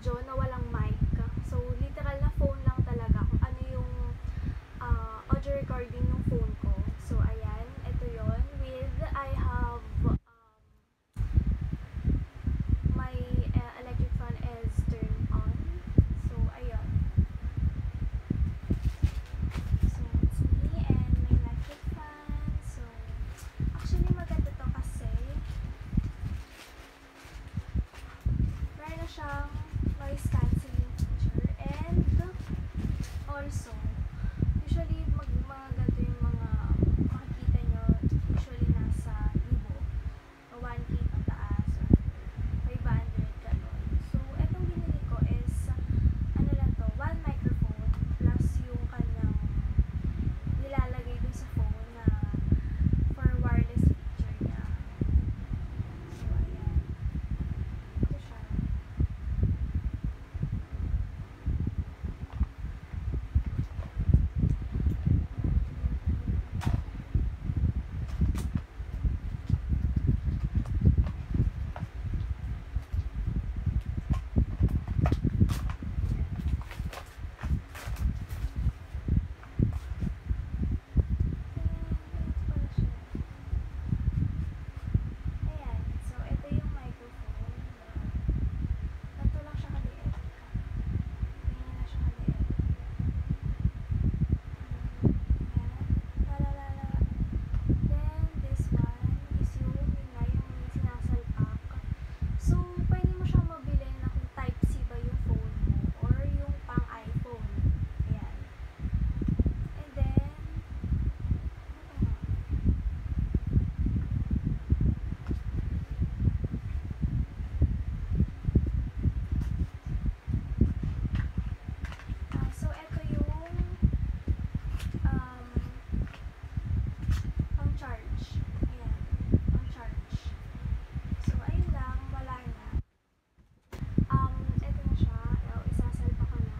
audio na walang mic. So, literal na phone lang talaga kung ano yung audio recording ng phone ko. So, ayan. Ito yon with, I have my electric fan is turned on. So, ayun. So, it's me and my electric fan. So, actually maganda to kasi meron na siyang noise cancelling feature and also usually mga ganito yung mga makikita nyo usually nasa libo o 1K pataas or 500 gano'n. So, etong binili ko is ano lang to, one microphone plus yung kanyang nilalagay dun sa phone na for wireless feature niya. So, ayan. Ito siya. Ayan. So, ito yung microphone. Ganito lang siya kaliit. Ganyan na siya kaliit. Ayan. Lalalala. Then, this one is yung nga yung may sinasalpak. So, pwede mo siyang mabili na kung Type-C ba yung phone mo or yung pang iPhone. Ayan. And then, ano nga? So, ito yung um, pang-charge. Ayan. Pang-charge. So, ayun lang. Wala na. Ito na siya. Isasalpa ko na.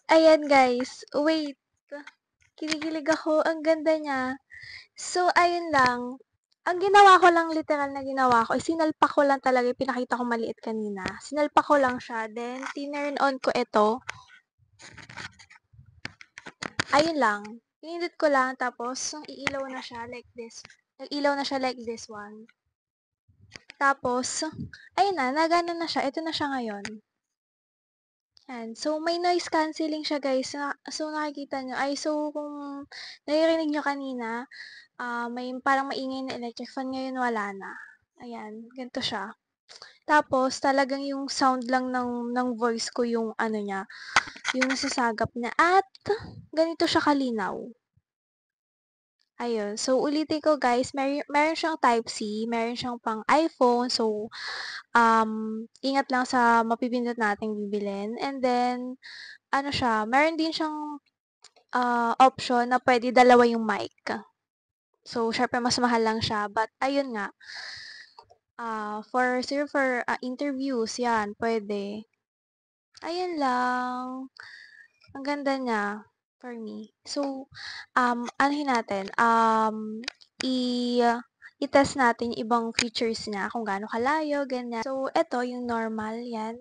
Ayan guys. Wait. Kinikilig ako. Ang ganda niya. So, ayun lang. Ang ginawa ko lang, literal na ginawa ko, sinalpak ko lang talaga, pinakita ko maliit kanina. Sinalpak ko lang siya, then, tinurn on ko ito. Ayun lang. Pinindot ko lang, tapos, iilaw na siya like this. Nag-ilaw na siya like this one. Tapos, ayun na, nagana na siya. Ito na siya ngayon. Yan. So, may noise cancelling siya, guys. So, nakikita nyo. So, kung naririnig nyo kanina, may parang maingay na electric fan. Ngayon, wala na. Ayan. Ganito siya. Tapos, talagang yung sound lang ng voice ko yung ano niya, yung nasasagap niya. At, ganito siya kalinaw. Ayun. So, ulitin ko guys, meron siyang Type-C, meron siyang pang iPhone. So, ingat lang sa mapipindot nating bibilin. And then, ano siya, meron din siyang option na pwede dalawa yung mic. So, syempre mas mahal lang siya. But, ayun nga, for interviews, yan, pwede. Ayun lang. Ang ganda niya for me. So, anuhin natin, i i-test natin yung ibang features niya kung gaano kalayo, ganyan. So, eto yung normal, yan.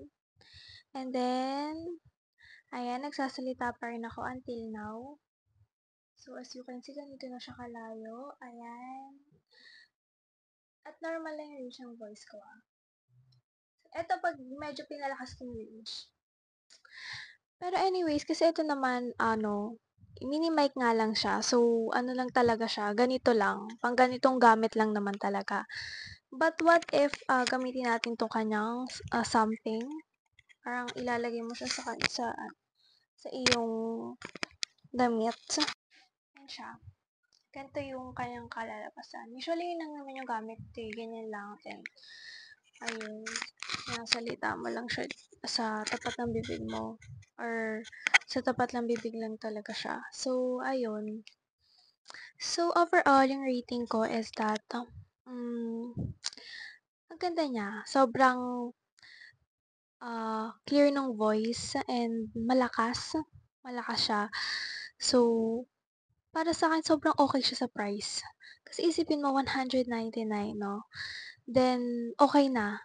And then, ayan, nagsasalita pa rin ako until now. So, as you can see, ganito na siya kalayo. Ayan. At normal lang yung range ng voice ko, Eto pag medyo pinalakas ko yung range. Pero anyways, kasi ito naman, mini mic nga lang siya. So, ano lang talaga siya, ganito lang. Pang ganitong gamit lang naman talaga. But what if gamitin natin tong kanyang something? Parang ilalagay mo siya sa iyong damit. Yan siya. Ganito yung kanyang kalalabasan. Usually, yun lang naman yung gamit. Ganyan lang. Then, ayun. Sinasalita mo lang siya sa tapat ng bibig mo or sa tapat ng bibig lang talaga siya. So, ayun. So, overall, yung rating ko is that, hmm, ang ganda niya. Sobrang, clear nung voice and malakas. Malakas siya. So, para sa'kin sobrang okey siya sa price. Kasi isipin mo 199 'no, then okey na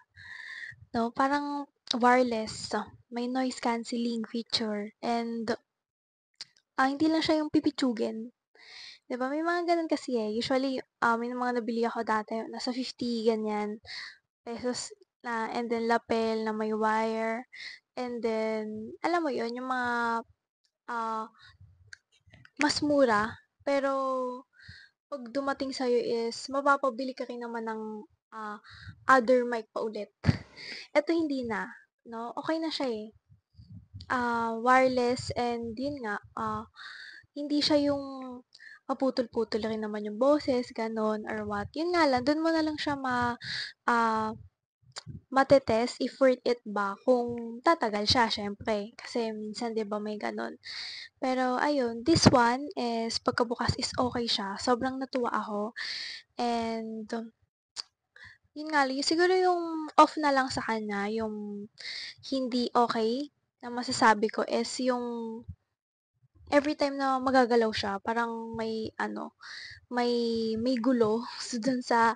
'no, parang wireless, may noise cancelling feature and, hindi lang siya yung pipitsugin. 'Di ba may mga gano'n kasi, eh, usually, may mga nabili ako dati nasa 50 ganyan pesos na and then lapel na may wire and then alam mo 'yun yung mga, ah, mas mura pero 'pag dumating sa'yo is mapapabili ka rin naman ng, other mic pa ulit. Eto hindi na 'no, okey na siya, eh. Wireless and yun nga, hindi siya yung paputol-putol rin naman yung boses gano'n or what. Yun nga lang dun mo na lang siya ah, mate-test if worth it ba kung tatagal siya siyempre. Kasi minsan 'di ba may gano'n. Pero ayun, this one is pagkabukas is okey siya, sobrang natuwa ako and yun nga lang, siguro yung off na lang sa kanya, yung hindi okey na masasabi ko is yung everytime na magagalaw siya parang may ano, may gulo dun sa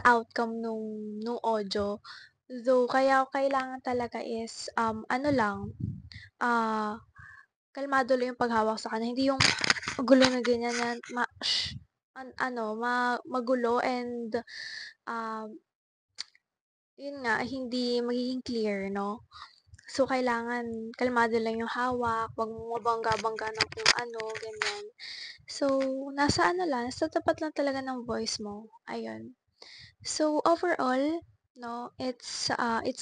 outcome nung audio. Though kaya kailangan talaga is, ano lang, ah, kalmado lang yung paghawak sa kanya, hindi yung gulo na ganyan na ano magulo and, um, yun nga hindi magiging clear 'no. So, kailangan kalmado lang yung hawak, 'wag mong mabangga-bangga ng kung ano, ganyan. So, nasa ano lang, nasa tapat lang talaga ng voice mo, ayun. So, overall, 'no, it's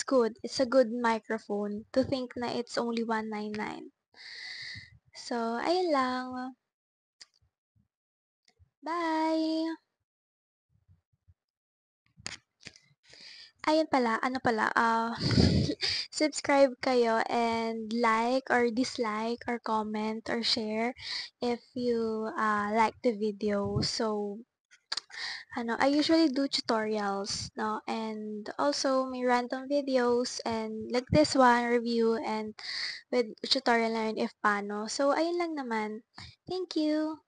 good. It's a good microphone to think na it's only 199. So, ayun lang. Bye! Ayun pala, ano pala, subscribe kayo and like or dislike or comment or share if you, like the video. So, ano, I usually do tutorials, no, and also may random videos and like this one, review and with tutorial na rin if paano. So, ayun lang naman. Thank you!